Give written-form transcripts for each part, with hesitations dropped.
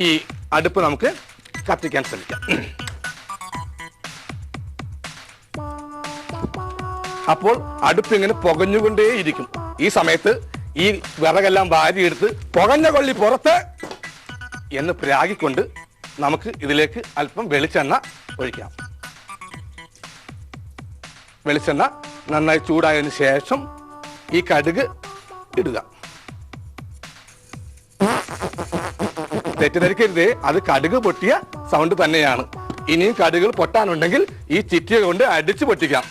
ഈ അടുപ്പ് നമുക്ക് കത്തിക്കാൻ ശ്രമിക്കാം. അപ്പോൾ അടുപ്പ് ഇങ്ങനെ പുകഞ്ഞുകൊണ്ടേയിരിക്കും. ഈ സമയത്ത് ഈ വിറകെല്ലാം വാരിയെടുത്ത് പുകഞ്ഞ കൊള്ളി പുറത്ത് എന്ന് പ്രാഗിക്കൊണ്ട് നമുക്ക് ഇതിലേക്ക് അല്പം വെളിച്ചെണ്ണ ഒഴിക്കാം. വെളിച്ചെണ്ണ നന്നായി ചൂടായതിനു ശേഷം ഈ കടുക് ഇടുക. തെറ്റിദ്ധരിക്കരുത്, അത് കടുക് പൊട്ടിയ സൗണ്ട് തന്നെയാണ്. ഇനിയും കടുകുകൾ പൊട്ടാനുണ്ടെങ്കിൽ ഈ ചിറ്റിയ കൊണ്ട് അടിച്ചു പൊട്ടിക്കാം.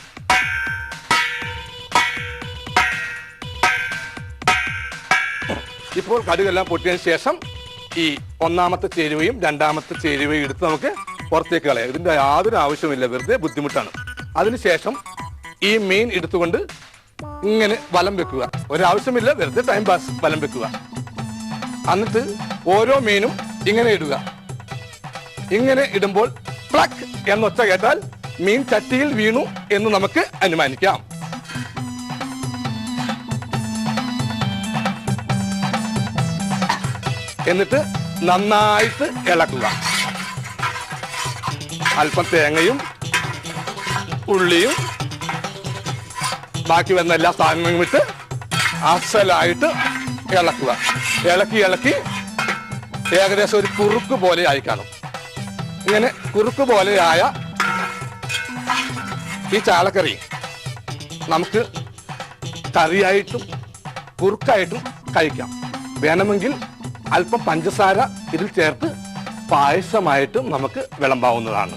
ഇപ്പോൾ കടുകെല്ലാം പൊട്ടിയതിനു ശേഷം ഈ ഒന്നാമത്തെ ചേരുവയും രണ്ടാമത്തെ ചേരുവയും എടുത്ത് നമുക്ക് പുറത്തേക്ക് കളയാം. ഇതിന്റെ യാതൊരു ആവശ്യമില്ല, വെറുതെ ബുദ്ധിമുട്ടാണ്. അതിനുശേഷം ഈ മീൻ എടുത്തുകൊണ്ട് ഇങ്ങനെ വലം വെക്കുക. ഒരാവശ്യമില്ല, വെറുതെ ടൈം പാസ് വലം വെക്കുക. എന്നിട്ട് ഓരോ മീനും ഇങ്ങനെ ഇടുക. ഇങ്ങനെ ഇടുമ്പോൾ പ്ലക്ക് എന്നൊച്ച കേട്ടാൽ മീൻ ചട്ടിയിൽ വീണു എന്ന് നമുക്ക് അനുമാനിക്കാം. എന്നിട്ട് നന്നായിട്ട് ഇളക്കുക. അല്പം തേങ്ങയും ഉള്ളിയും ബാക്കി വന്ന എല്ലാ സാധനങ്ങളും ഇട്ട് അസലായിട്ട് ഇളക്കുക. ഇളക്കി ഇളക്കി ഏകദേശം ഒരു കുറുക്ക് പോലെ ആയി കാണും. ഇങ്ങനെ കുറുക്ക് പോലെയായ ഈ ചാളക്കറി നമുക്ക് കറിയായിട്ടും കുറുക്കായിട്ടും കഴിക്കാം. വേണമെങ്കിൽ അല്പം പഞ്ചസാര ഇതിൽ ചേർത്ത് പായസമായിട്ടും നമുക്ക് വിളമ്പാവുന്നതാണ്.